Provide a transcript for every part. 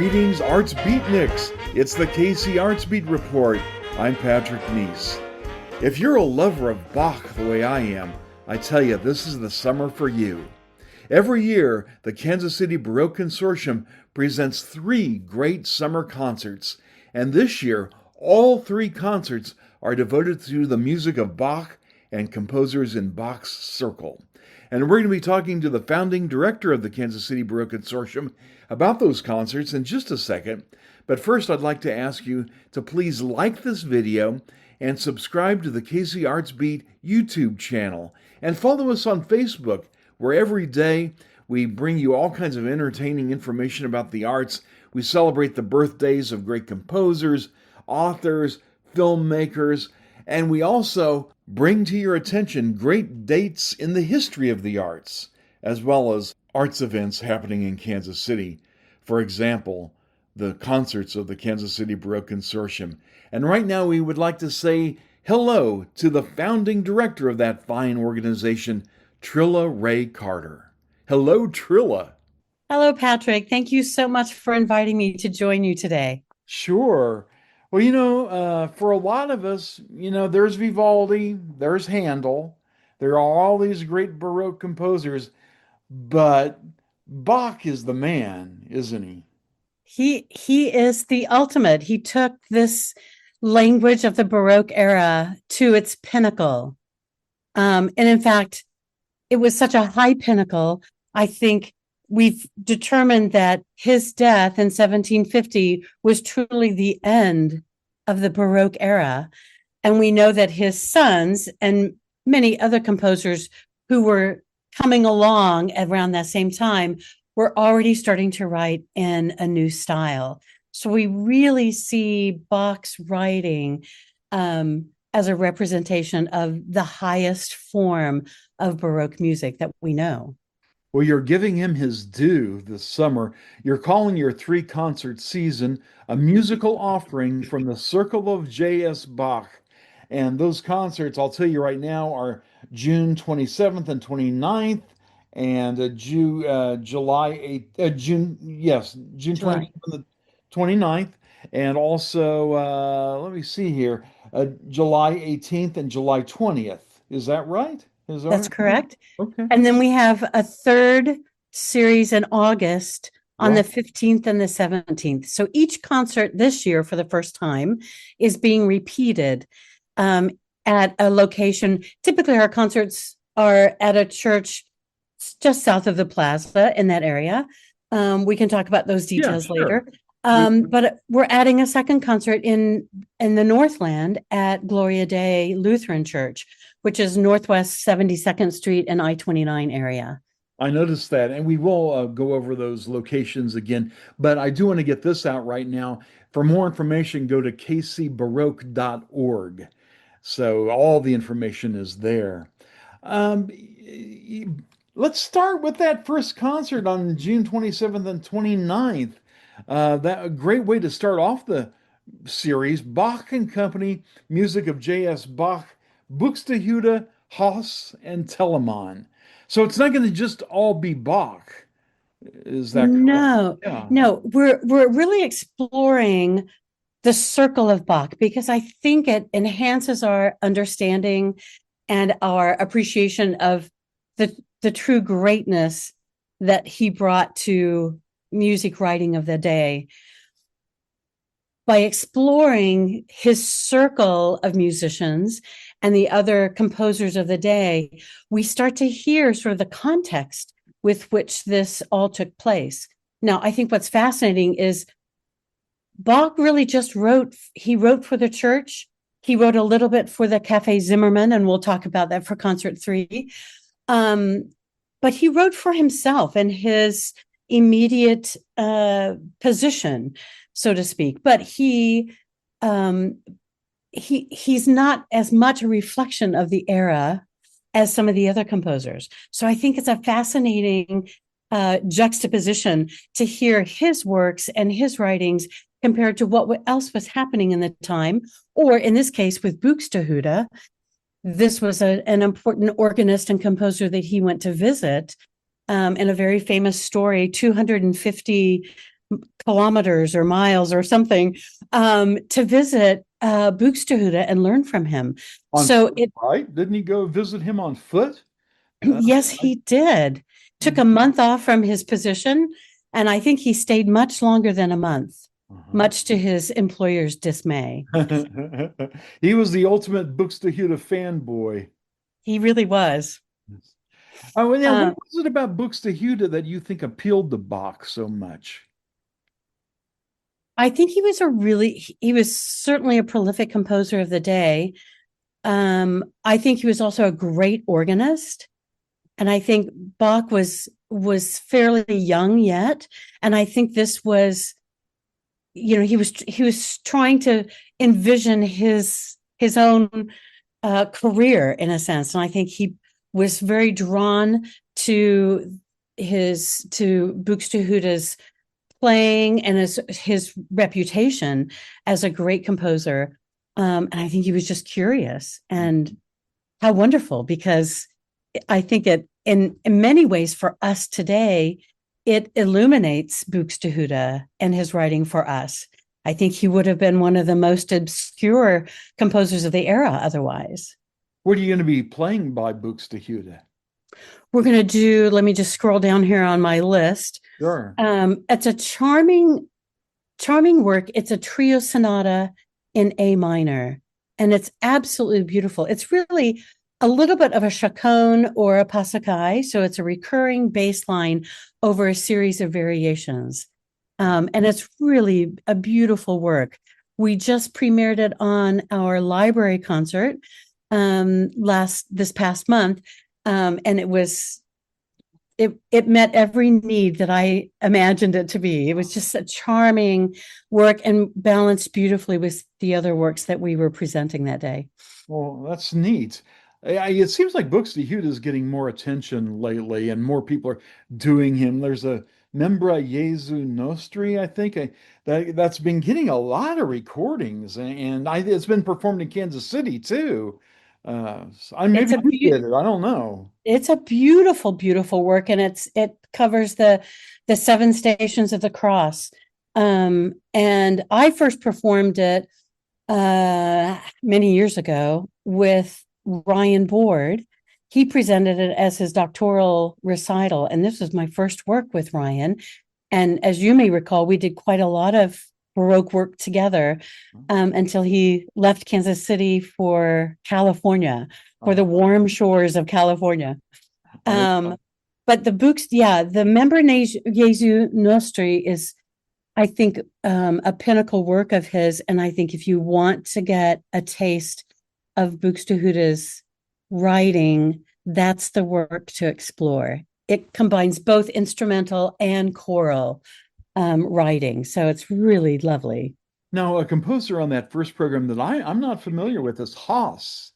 Greetings, Arts Beatniks! It's the KC Arts Beat Report. I'm Patrick Neas. If you're a lover of Bach the way I am, I tell you, this is the summer for you. Every year, the Kansas City Baroque Consortium presents 3 great summer concerts, and this year, all 3 concerts are devoted to the music of Bach and composers in Bach's circle. And we're going to be talking to the founding director of the Kansas City Baroque Consortium about those concerts in just a second. But first, I'd like to ask you to please like this video and subscribe to the KC Arts Beat YouTube channel. And follow us on Facebook, where every day we bring you all kinds of entertaining information about the arts. We celebrate the birthdays of great composers, authors, filmmakers, and we also bring to your attention great dates in the history of the arts, as well as arts events happening in Kansas City. For example, the concerts of the Kansas City Baroque Consortium. And right now we would like to say hello to the founding director of that fine organization, Trilla Ray-Carter. Hello, Trilla. Hello, Patrick. Thank you so much for inviting me to join you today. Sure. Well, for a lot of us, there's Vivaldi, there's Handel, there are all these great Baroque composers, but Bach is the man, isn't he? He is the ultimate. He took this language of the Baroque era to its pinnacle. And in fact, it was such a high pinnacle. I think we've determined that his death in 1750 was truly the end of the Baroque era. And we know that his sons and many other composers who were coming along around that same time were already starting to write in a new style. So we really see Bach's writing as a representation of the highest form of Baroque music that we know. Well, you're giving him his due this summer. You're calling your 3-concert season a musical offering from the CIRCLE of J.S. Bach. And those concerts, I'll tell you right now, are June 27th and 29th, and June 27th and 29th, and also, let me see here, July 18th and July 20th. Is that right? That's correct. Okay. And then we have a third series in August on the 15th and the 17th. So each concert this year, for the first time, is being repeated at a location. Typically, our concerts are at a church just south of the plaza in that area. We can talk about those details later. But we're adding a second concert in the Northland at Gloria Dei Lutheran Church, which is Northwest 72nd Street and I-29 area. I noticed that, and we will go over those locations again. But I do want to get this out right now. For more information, go to kcbaroque.org. So all the information is there. Let's start with that first concert on June 27th and 29th. That a great way to start off the series. Bach and Company, music of J.S. Bach, Buxtehude, Haas, and Telemann. So it's not going to just all be Bach. Is that correct? Yeah. No, we're really exploring the circle of Bach because I think it enhances our understanding and our appreciation of the true greatness that he brought to music writing of the day. By exploring his circle of musicians and the other composers of the day, we start to hear sort of the context with which this all took place. Now, I think what's fascinating is Bach really just wrote for the church. He wrote a little bit for the Café Zimmermann, and we'll talk about that for concert 3. But he wrote for himself and his immediate position, so to speak. But he's not as much a reflection of the era as some of the other composers. So I think it's a fascinating juxtaposition to hear his works and his writings compared to what else was happening in the time, or in this case with Buxtehude. This was an important organist and composer that he went to visit in a very famous story. 250 kilometers or miles or something to visit Buxtehude and learn from him. On So foot, it right? Didn't he go visit him on foot? yes, I, he did. Took a month off from his position, and I think he stayed much longer than a month, uh-huh. much to his employer's dismay. He was the ultimate Buxtehude fanboy. He really was. Oh, and now what Um, was it about Buxtehude that you think appealed to Bach so much? I think he was certainly a prolific composer of the day. I think he was also a great organist. And I think Bach was fairly young yet. And I think this was, he was trying to envision his own career in a sense. And I think he was very drawn to to Buxtehude's playing and his reputation as a great composer. And I think he was just curious, and how wonderful, because I think it in many ways for us today, it illuminates Buxtehude and his writing for us. I think he would have been one of the most obscure composers of the era otherwise. What are you going to be playing by Buxtehude? We're going to do, let me just scroll down here on my list. Sure. It's a charming work. It's a trio sonata in A minor, and it's absolutely beautiful. It's really a little bit of a chaconne or a passacaille, so it's a recurring bass line over a series of variations. And it's really a beautiful work. We just premiered it on our library concert this past month, and it met every need that I imagined it to be. It was just a charming work and balanced beautifully with the other works that we were presenting that day. Well, that's neat. It seems like Buxtehude is getting more attention lately, and more people are doing him. There's a Membra Jesu Nostri, I think, that's been getting a lot of recordings, and it's been performed in Kansas City too. It's Maybe a you did it. I don't know. it's a beautiful work, and it covers the seven stations of the cross. And I first performed it many years ago with Ryan Board. He presented it as his doctoral recital, and this was my first work with Ryan. And as you may recall, we did quite a lot of Baroque work together until he left Kansas City for California, for the warm shores of California. Uh, But the Member Jesu Nostri is, I think, a pinnacle work of his. And I think if you want to get a taste of Buxtehude's writing, that's the work to explore. It combines both instrumental and choral writing. So it's really lovely. Now, a composer on that first program that I'm not familiar with is Haas.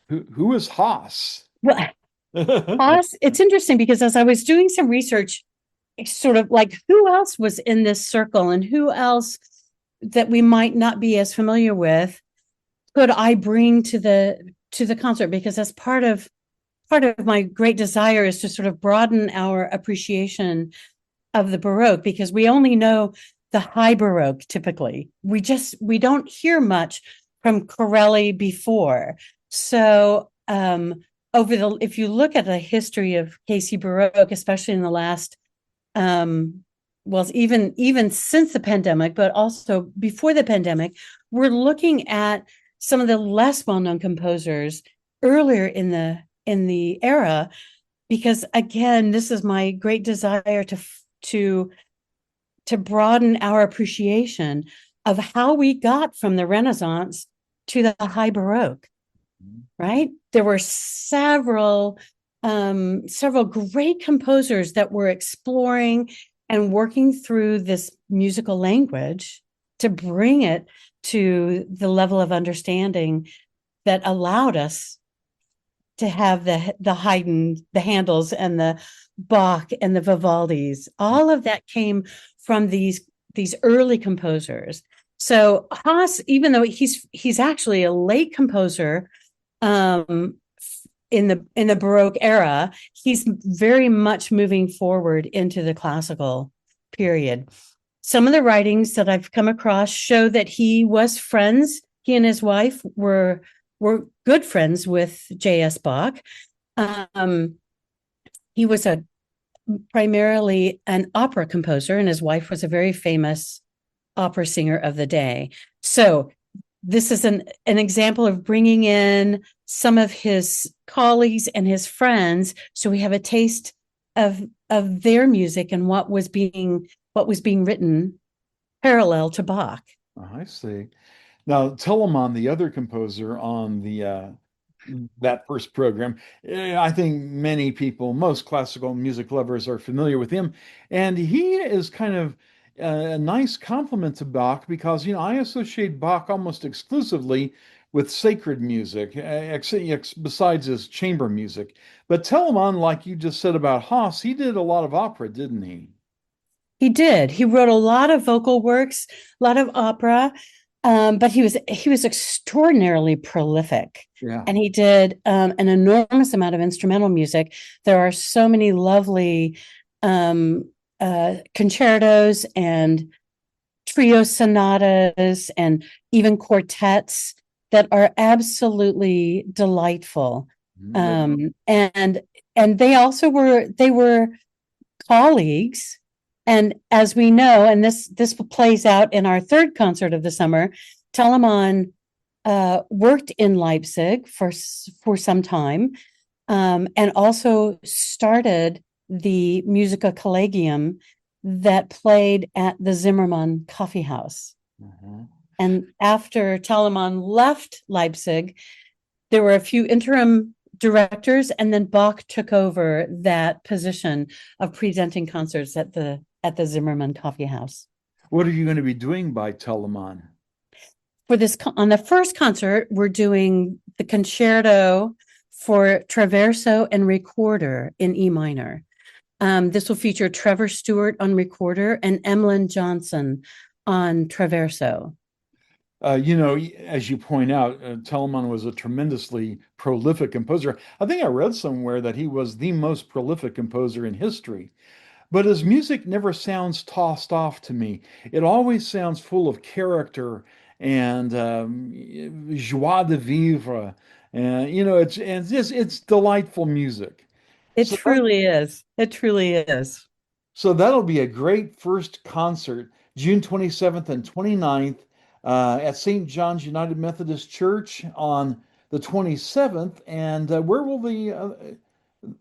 Who is Haas? Well, Haas, it's interesting because as I was doing some research, it's sort of like who else was in this circle and who else that we might not be as familiar with could I bring to the concert, because that's part of my great desire is to sort of broaden our appreciation of the Baroque, because we only know the high Baroque typically. We don't hear much from Corelli before. So if you look at the history of KC Baroque, especially in the last well, even since the pandemic, but also before the pandemic, we're looking at some of the less well-known composers earlier in the era, because again, this is my great desire to broaden our appreciation of how we got from the Renaissance to the high Baroque. Right? There were several great composers that were exploring and working through this musical language to bring it to the level of understanding that allowed us to have the Haydn, the Handels, and the Bach and the Vivaldis. All of that came from these early composers. So Haas, even though he's actually a late composer, in the Baroque era, he's very much moving forward into the classical period. some of the writings that I've come across show that he was friends. He and his wife were good friends with J.S. Bach. Um, he was primarily an opera composer, and his wife was a very famous opera singer of the day. So this is an example of bringing in some of his colleagues and his friends, so we have a taste of their music and what was being written parallel to Bach. Oh, I see. Now, Telemann, the other composer on the that first program, I think many people, most classical music lovers, are familiar with him, and he is kind of a nice complement to Bach because I associate Bach almost exclusively with sacred music, besides his chamber music. But Telemann, like you just said about Haas, he did a lot of opera, didn't he? He did. He wrote a lot of vocal works, a lot of opera, but he was extraordinarily prolific, Yeah. and he did an enormous amount of instrumental music. There are so many lovely concertos and trio sonatas and even quartets that are absolutely delightful. And they were colleagues. And as we know, and this plays out in our third concert of the summer, Telemann worked in Leipzig for some time, and also started the Musica Collegium that played at the Zimmermann Coffee House. Mhm. And after Telemann left Leipzig, there were a few interim directors, and then Bach took over that position of presenting concerts at the Zimmermann Coffee House. What are you going to be doing by Telemann? For this, on the first concert, we're doing the concerto for Traverso and recorder in E minor. This will feature Trevor Stewart on recorder and Emlyn Johnson on Traverso. As you point out, Telemann was a tremendously prolific composer. I think I read somewhere that he was the most prolific composer in history. But his music never sounds tossed off to me. It always sounds full of character and joie de vivre. And it's delightful music. It So that, truly is. It truly is. so that'll be a great first concert, June 27th and 29th, at St. John's United Methodist Church on the 27th. And where will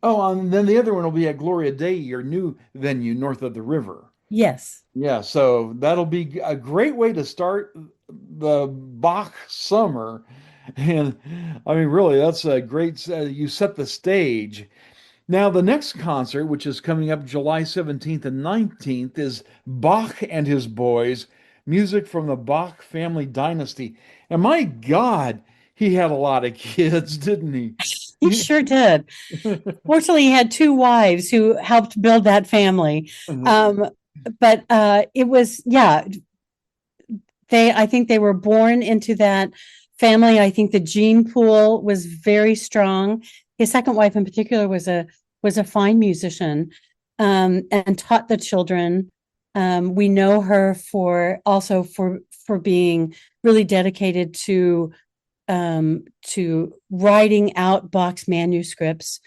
and then the other one will be at Gloria Dei, your new venue north of the river. Yes. Yeah, so that'll be a great way to start the Bach summer. And I mean, really, that's a great, you set the stage. Now, the next concert, which is coming up July 17th and 19th, is Bach and His Boys, music from the Bach family dynasty. And my God, he had a lot of kids, didn't he? He sure did. Fortunately, he had two wives who helped build that family. Um, but it was, yeah, I think they were born into that family. I think the gene pool was very strong. His second wife in particular was a fine musician, and taught the children. We know her for being really dedicated to writing out Bach's manuscripts.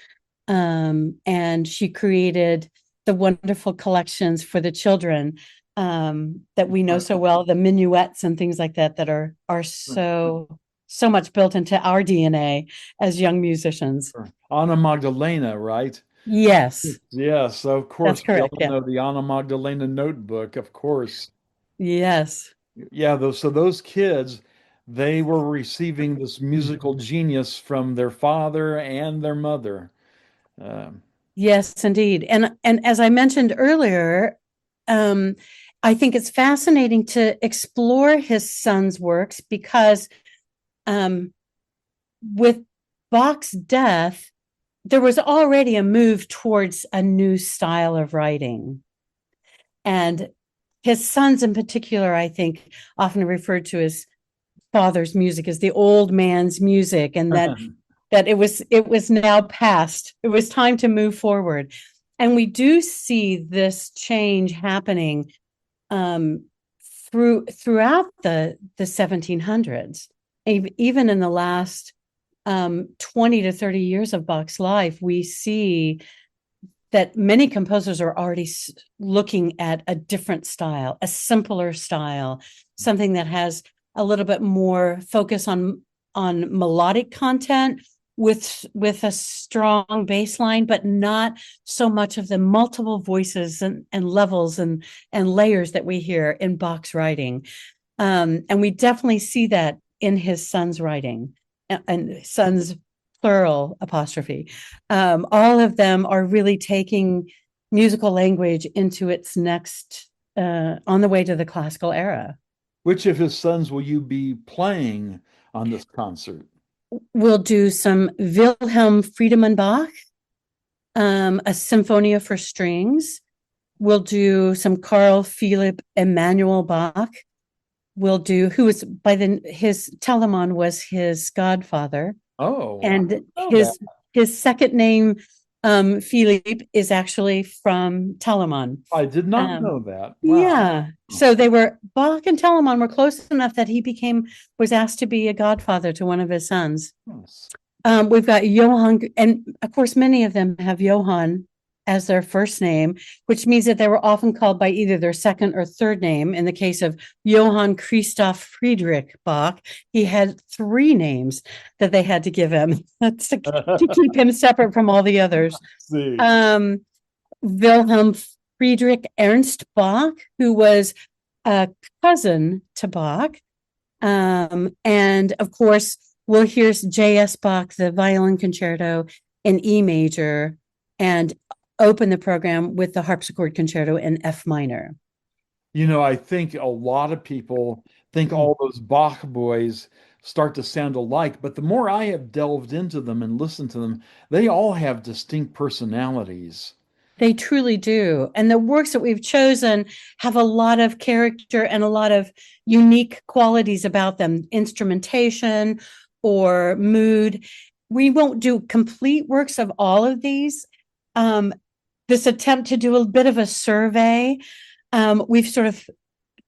And she created the wonderful collections for the children, that we know so well, the minuets and things like that are so much built into our DNA as young musicians. Anna Magdalena, right? Yes, Yes, of that's course. We correct. all Yeah. know the Anna Magdalena notebook, of course. Yes. Yeah, those kids, they were receiving this musical genius from their father and their mother. Um, Yes, indeed. And as I mentioned earlier, um, I think it's fascinating to explore his son's works because, um, with Bach's death, there was already a move towards a new style of writing. And his sons in particular, I think, often referred to his father's music as the old man's music, and that it was now past. It was time to move forward. And we do see this change happening um, throughout the 1700s. Even in the last 20 to 30 years of Bach's life, we see that many composers are already looking at a different style, a simpler style, something that has a little bit more focus on melodic content with a strong bass line, but not so much of the multiple voices and levels and layers that we hear in Bach's writing. And we definitely see that in his son's writing, and son's plural apostrophe. All of them are really taking musical language into its next, on the way to the classical era. Which of his sons will you be playing on this concert? We'll do some Wilhelm Friedemann Bach, a Symphonia for strings. We'll do some Carl Philipp Emanuel Bach. We'll do, who was his Telemann was his godfather. Oh, and his second name, Philippe, is actually from Telemann. I did not know that. Wow. Yeah. So Bach and Telemann were close enough that he was asked to be a godfather to one of his sons. Yes. We've got Johann, and of course, many of them have Johann as their first name, which means that they were often called by either their second or third name. In the case of Johann Christoph Friedrich Bach, he had 3 names that they had to give him to keep him separate from all the others. Wilhelm Friedrich Ernst Bach, who was a cousin to Bach. And of course, we'll hear J.S. Bach, the violin concerto in E major, and open the program with the harpsichord concerto in F minor. I think a lot of people think all those Bach boys start to sound alike, but the more I have delved into them and listened to them, they all have distinct personalities. They truly do. And the works that we've chosen have a lot of character and a lot of unique qualities about them, instrumentation or mood. We won't do complete works of all of these. This attempt to do a bit of a survey, we've sort of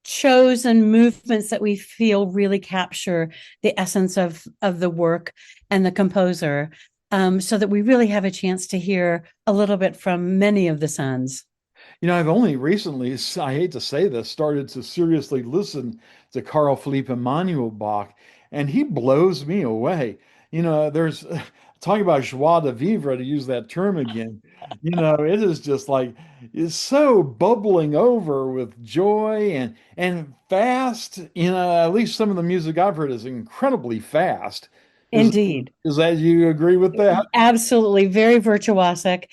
chosen movements that we feel really capture the essence of the work and the composer, so that we really have a chance to hear a little bit from many of the sons. I've only recently, I hate to say this, started to seriously listen to Carl Philipp Emanuel Bach, and he blows me away. There's talking about joie de vivre, to use that term again. It is just like, it's so bubbling over with joy and fast. At least some of the music I've heard is incredibly fast. Indeed. Is that, you agree with that? Absolutely. Very virtuosic.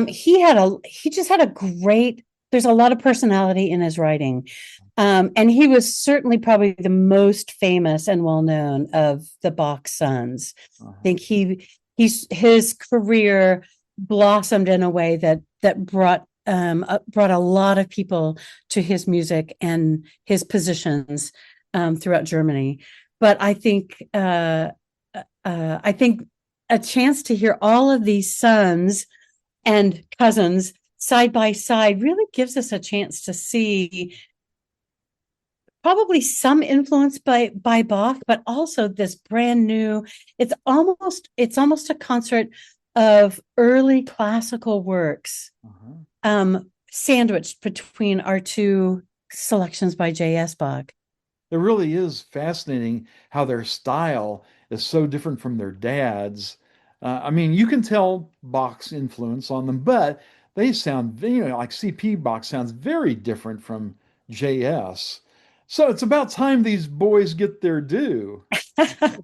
He just had there's a lot of personality in his writing. And he was certainly probably the most famous and well-known of the Bach sons. I think his career blossomed in a way that brought a lot of people to his music and his positions throughout Germany. But I think a chance to hear all of these sons and cousins side by side really gives us a chance to see probably some influence by Bach, but also this brand new, it's almost a concert of early classical works, sandwiched between our 2 selections by J.S. Bach. It really is fascinating how their style is so different from their dad's. You can tell Bach's influence on them, but they sound, like C.P. Bach sounds very different from J.S. So it's about time these boys get their due.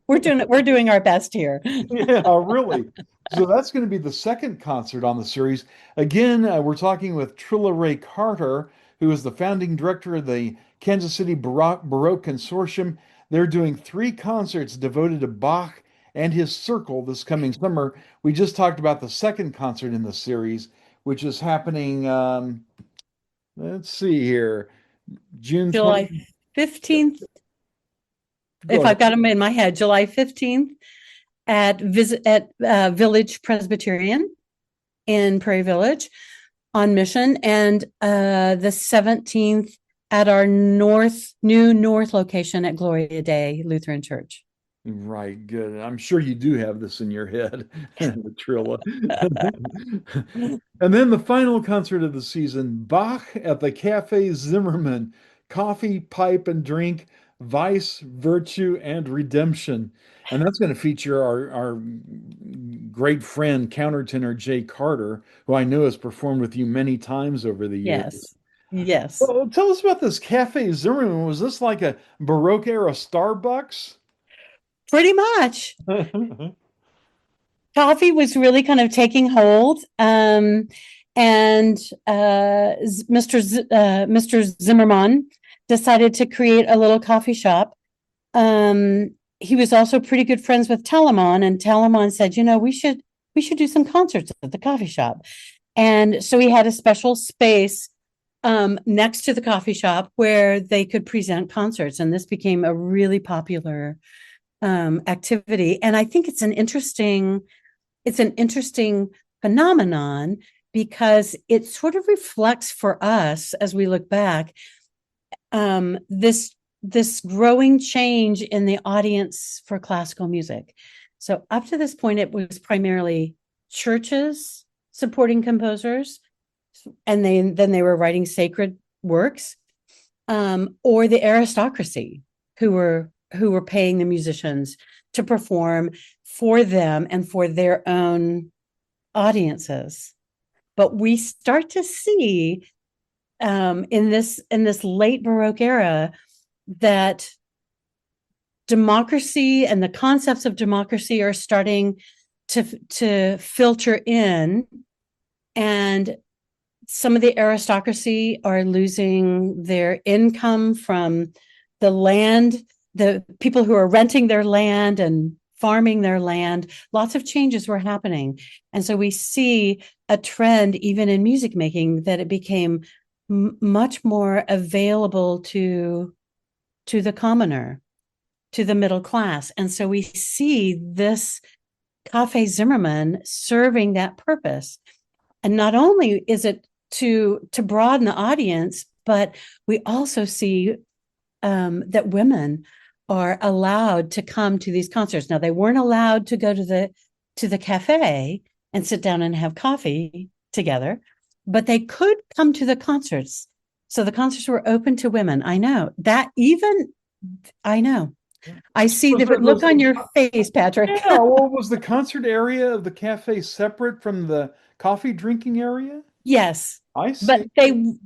We're doing our best here. Yeah, really. So that's going to be the second concert on the series. Again, we're talking with Trilla Ray-Carter, who is the founding director of the Kansas City Baroque Consortium. They're doing 3 concerts devoted to Bach and his circle this coming summer. We just talked about the second concert in the series, which is happening, let's see here, July 15th. If I've got them in my head, July 15th at Village Presbyterian in Prairie Village on Mission, and the 17th at our new north location at Gloria Dei Lutheran Church. Right, good. I'm sure you do have this in your head, the Trilla. And then the final concert of the season, Bach at the Cafe Zimmermann, Coffee, Pipe, and Drink, Vice, Virtue, and Redemption. And that's going to feature our great friend, countertenor Jay Carter, who I know has performed with you many times over the years. Yes. Yes. Well, tell us about this Cafe Zimmermann. Was this like a Baroque era Starbucks? Pretty much. Coffee was really kind of taking hold. And Mr. Zimmerman decided to create a little coffee shop. He was also pretty good friends with Telemon, and Telemon said, we should do some concerts at the coffee shop. And so he had a special space next to the coffee shop where they could present concerts, and this became a really popular activity. And I think it's an interesting phenomenon because it sort of reflects for us as we look back this growing change in the audience for classical music. So up to this point, it was primarily churches supporting composers, and then they were writing sacred works, or the aristocracy who were paying the musicians to perform for them and for their own audiences. But we start to see in this late Baroque era that democracy and the concepts of democracy are starting to filter in, and some of the aristocracy are losing their income from the land, the people who are renting their land and farming their land. Lots of changes were happening. And so we see a trend even in music making that it became much more available to the commoner, to the middle class. And so we see this Cafe Zimmermann serving that purpose. And not only is it to broaden the audience, but we also see that women are allowed to come to these concerts. Now, they weren't allowed to go to the cafe and sit down and have coffee together, but they could come to the concerts. So the concerts were open to women. I know. I see the look on your face, Patrick. Yeah, well, was the concert area of the cafe separate from the coffee drinking area? Yes. I see. But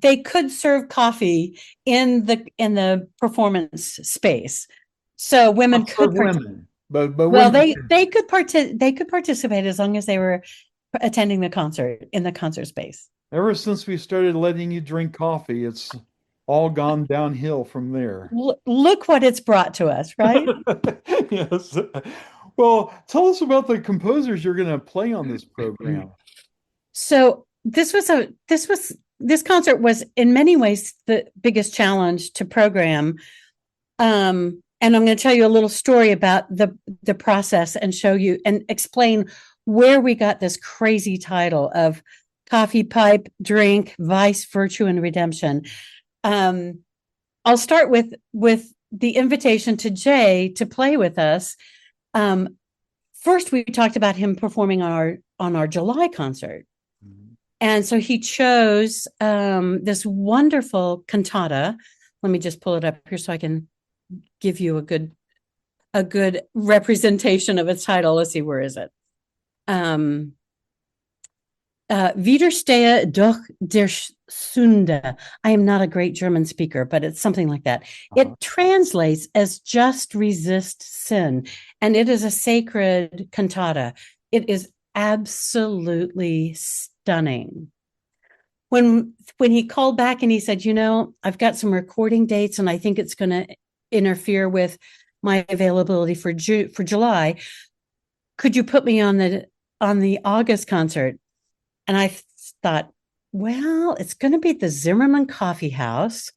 they could serve coffee in the performance space. So women could women. But well, women they could participate as long as they were attending the concert in the concert space. Ever since we started letting you drink coffee, it's all gone downhill from there. Look what it's brought to us, right? Yes. Well, tell us about the composers you're going to play on this program. So this concert was in many ways the biggest challenge to program. And I'm going to tell you a little story about the process and show you and explain where we got this crazy title of Coffee, Pipe, Drink, Vice, Virtue, and Redemption. I'll start with the invitation to Jay to play with us. First, we talked about him performing on our July concert. And so he chose this wonderful cantata. Let me just pull it up here so I can give you a good representation of its title. Let's see, where is it? Widerstehe doch der Sünde. I am not a great German speaker, but it's something like that. It translates as just resist sin, and it is a sacred cantata. It is absolutely stunning. When he called back and he said, I've got some recording dates and I think it's going to interfere with my availability for July. Could you put me on the August concert? And I thought, well, it's going to be at the Zimmermann Coffee House,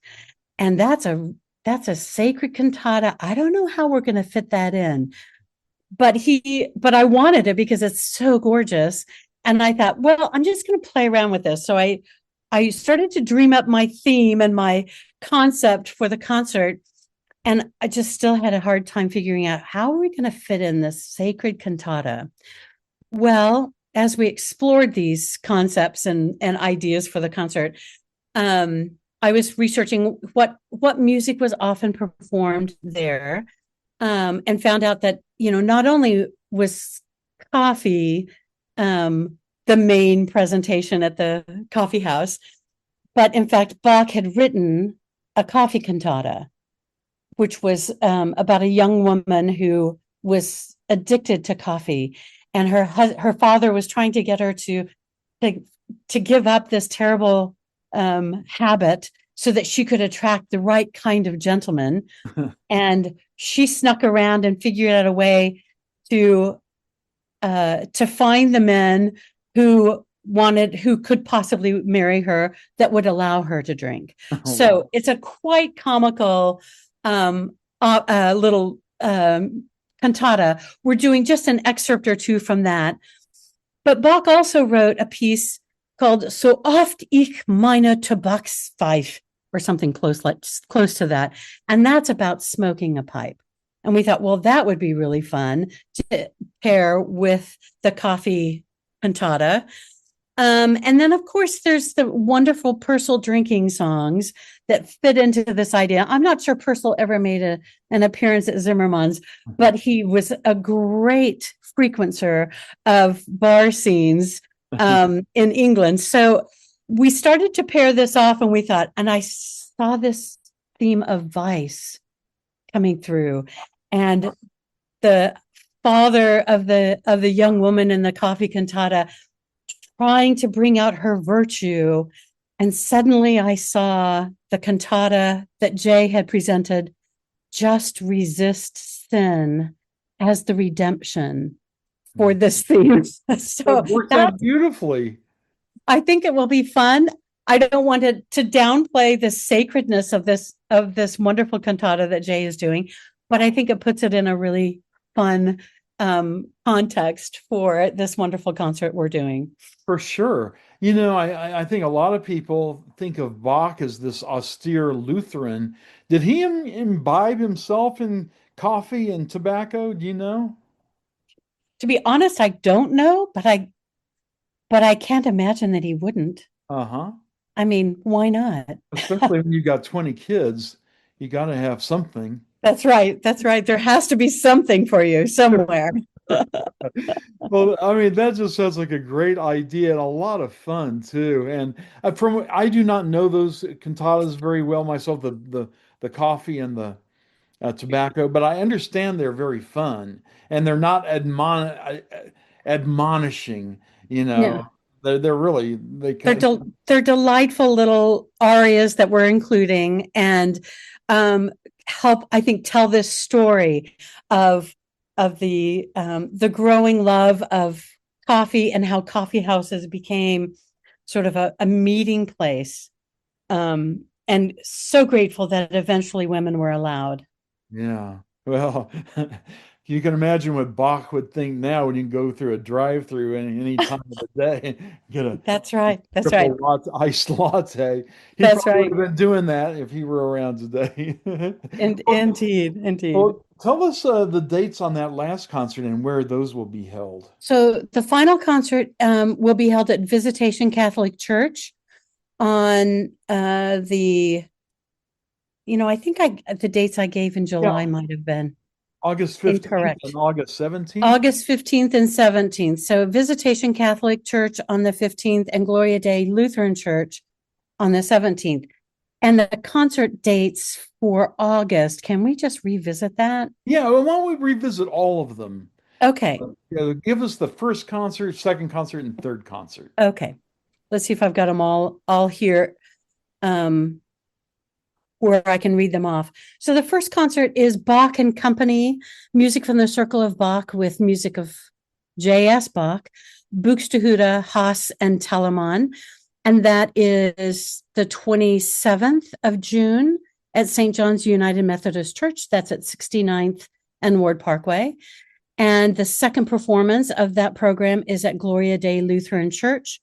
and that's a sacred cantata. I don't know how we're going to fit that in, but I wanted it because it's so gorgeous. And I thought, well, I'm just going to play around with this. So I I started to dream up my theme and my concept for the concert. And I just still had a hard time figuring out how are we going to fit in this sacred cantata. Well, as we explored these concepts and ideas for the concert, I was researching what music was often performed there, and found out that, not only was coffee the main presentation at the coffee house, but in fact, Bach had written a coffee cantata, which was about a young woman who was addicted to coffee, and her father was trying to get her to give up this terrible habit so that she could attract the right kind of gentleman. And she snuck around and figured out a way to find the men who could possibly marry her, that would allow her to drink. Oh, So wow. it's a quite comical little cantata. We're doing just an excerpt or two from that. But Bach also wrote a piece called So oft ich meine Tabakspfeife, or something close to that. And that's about smoking a pipe. And we thought, well, that would be really fun to pair with the coffee cantata. And then, of course, there's the wonderful Purcell drinking songs that fit into this idea. I'm not sure Purcell ever made an appearance at Zimmermann's, but he was a great frequencer of bar scenes in England. So we started to pair this off, and we thought, and I saw this theme of vice coming through, and the father of the young woman in the coffee cantata trying to bring out her virtue. And suddenly I saw the cantata that Jay had presented, Just Resist Sin, as the redemption for this theme. So It worked out beautifully. I think it will be fun. I don't want to downplay the sacredness of this wonderful cantata that Jay is doing, but I think it puts it in a really fun context for this wonderful concert we're doing. For sure. I think a lot of people think of Bach as this austere Lutheran. Did he imbibe himself in coffee and tobacco? Do you know? To be honest, I don't know, but I can't imagine that he wouldn't. Uh-huh. I mean, why not? Especially when you got 20 kids, you got to have something. That's right. That's right. There has to be something for you somewhere. Well, I mean, that just sounds like a great idea and a lot of fun too. And I do not know those cantatas very well myself, the coffee and the tobacco, but I understand they're very fun and they're not admonishing. Yeah. They're really They're delightful little arias that we're including, and help, I think, tell this story of the growing love of coffee and how coffee houses became sort of a meeting place. And so grateful that eventually women were allowed. Yeah. Well, you can imagine what Bach would think now when you can go through a drive-through any time of the day, get a That's right. That's right. triple iced latte. He That's probably would right. have been doing that if he were around today. Indeed. Indeed. Well, tell us the dates on that last concert and where those will be held. So the final concert will be held at Visitation Catholic Church on I think the dates I gave in July Yeah, might have been August 15th incorrect. and August 17th. August 15th and 17th. So Visitation Catholic Church on the 15th and Gloria Dei Lutheran Church on the 17th. And the concert dates for August, can we just revisit that? Yeah, well, why don't we revisit all of them? Okay. Give us the first concert, second concert, and third concert. Okay. Let's see if I've got them all here. Where I can read them off. So the first concert is Bach and Company, music from the Circle of Bach with music of J.S. Bach, Buxtehude, Haas, and Telemann. And that is the 27th of June at St. John's United Methodist Church. That's at 69th and Ward Parkway. And the second performance of that program is at Gloria Dei Lutheran Church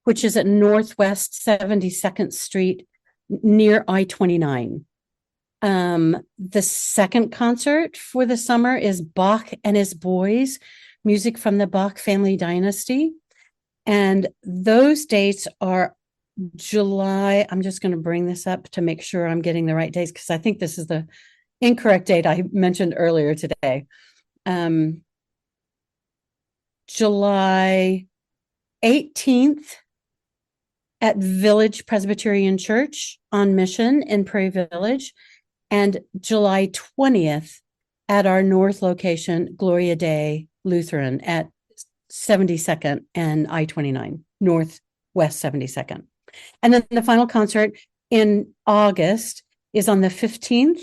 which is at Northwest 72nd Street near I-29. The second concert for the summer is Bach and His Boys, music from the Bach family dynasty. And those dates are July. I'm just going to bring this up to make sure I'm getting the right dates, because I think this is the incorrect date I mentioned earlier today. July 18th at Village Presbyterian Church on Mission in Prairie Village, and July 20th at our North location, Gloria Dei Lutheran at 72nd and I-29, Northwest 72nd. And then the final concert in August is on the 15th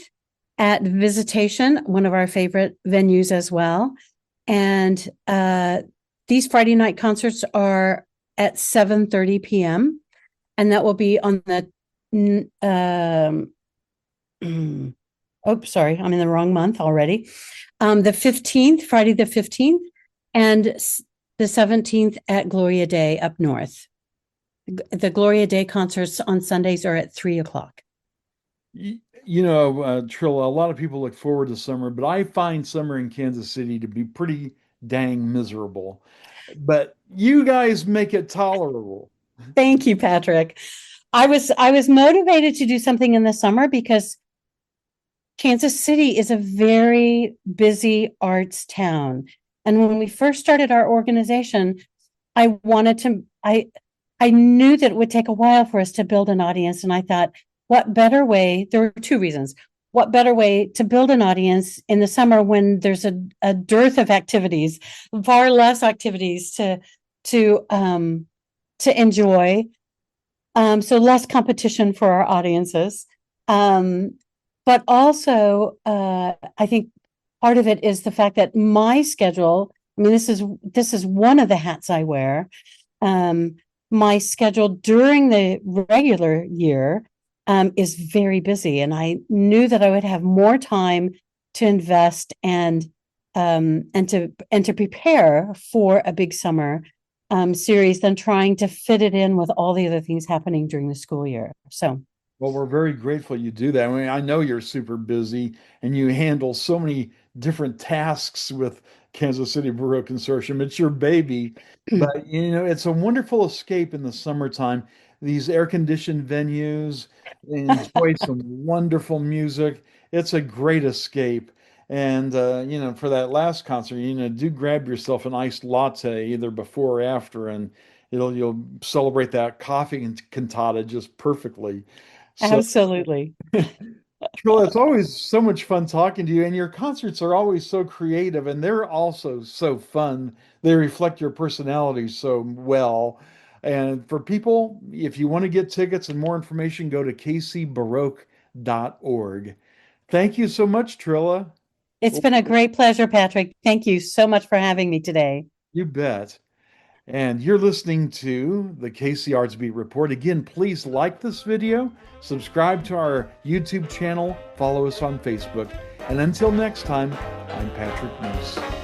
at Visitation, one of our favorite venues as well. And these Friday night concerts are at 7:30 p.m. And that will be on the, sorry, I'm in the wrong month already. The 15th, Friday the 15th, and the 17th at Gloria Dei up north. The Gloria Dei concerts on Sundays are at 3:00. Trilla, a lot of people look forward to summer, but I find summer in Kansas City to be pretty dang miserable. But you guys make it tolerable. Thank you, Patrick. I was motivated to do something in the summer because Kansas City is a very busy arts town. And when we first started our organization, I knew that it would take a while for us to build an audience. And I thought, what better way? There were two reasons. What better way to build an audience in the summer when there's a dearth of activities, far less activities to enjoy. So less competition for our audiences. But also, I think part of it is the fact that my schedule, I mean, this is one of the hats I wear. My schedule during the regular year is very busy, and I knew that I would have more time to invest and to prepare for a big summer series than trying to fit it in with all the other things happening during the school year. So, well, we're very grateful you do that. I mean, I know you're super busy and you handle so many different tasks with Kansas City Baroque Consortium. It's your baby, but it's a wonderful escape in the summertime. These air-conditioned venues, enjoy some wonderful music. It's a great escape. And for that last concert, do grab yourself an iced latte either before or after, and you'll celebrate that coffee and cantata just perfectly. So, absolutely. Trilla, it's always so much fun talking to you, and your concerts are always so creative, and they're also so fun. They reflect your personality so well. And for people, if you want to get tickets and more information, go to kcbaroque.org. Thank you so much, Trilla. It's been a great pleasure, Patrick. Thank you so much for having me today. You bet. And you're listening to the KC Arts Beat Report. Again, please like this video, subscribe to our YouTube channel, follow us on Facebook. And until next time, I'm Patrick Neas.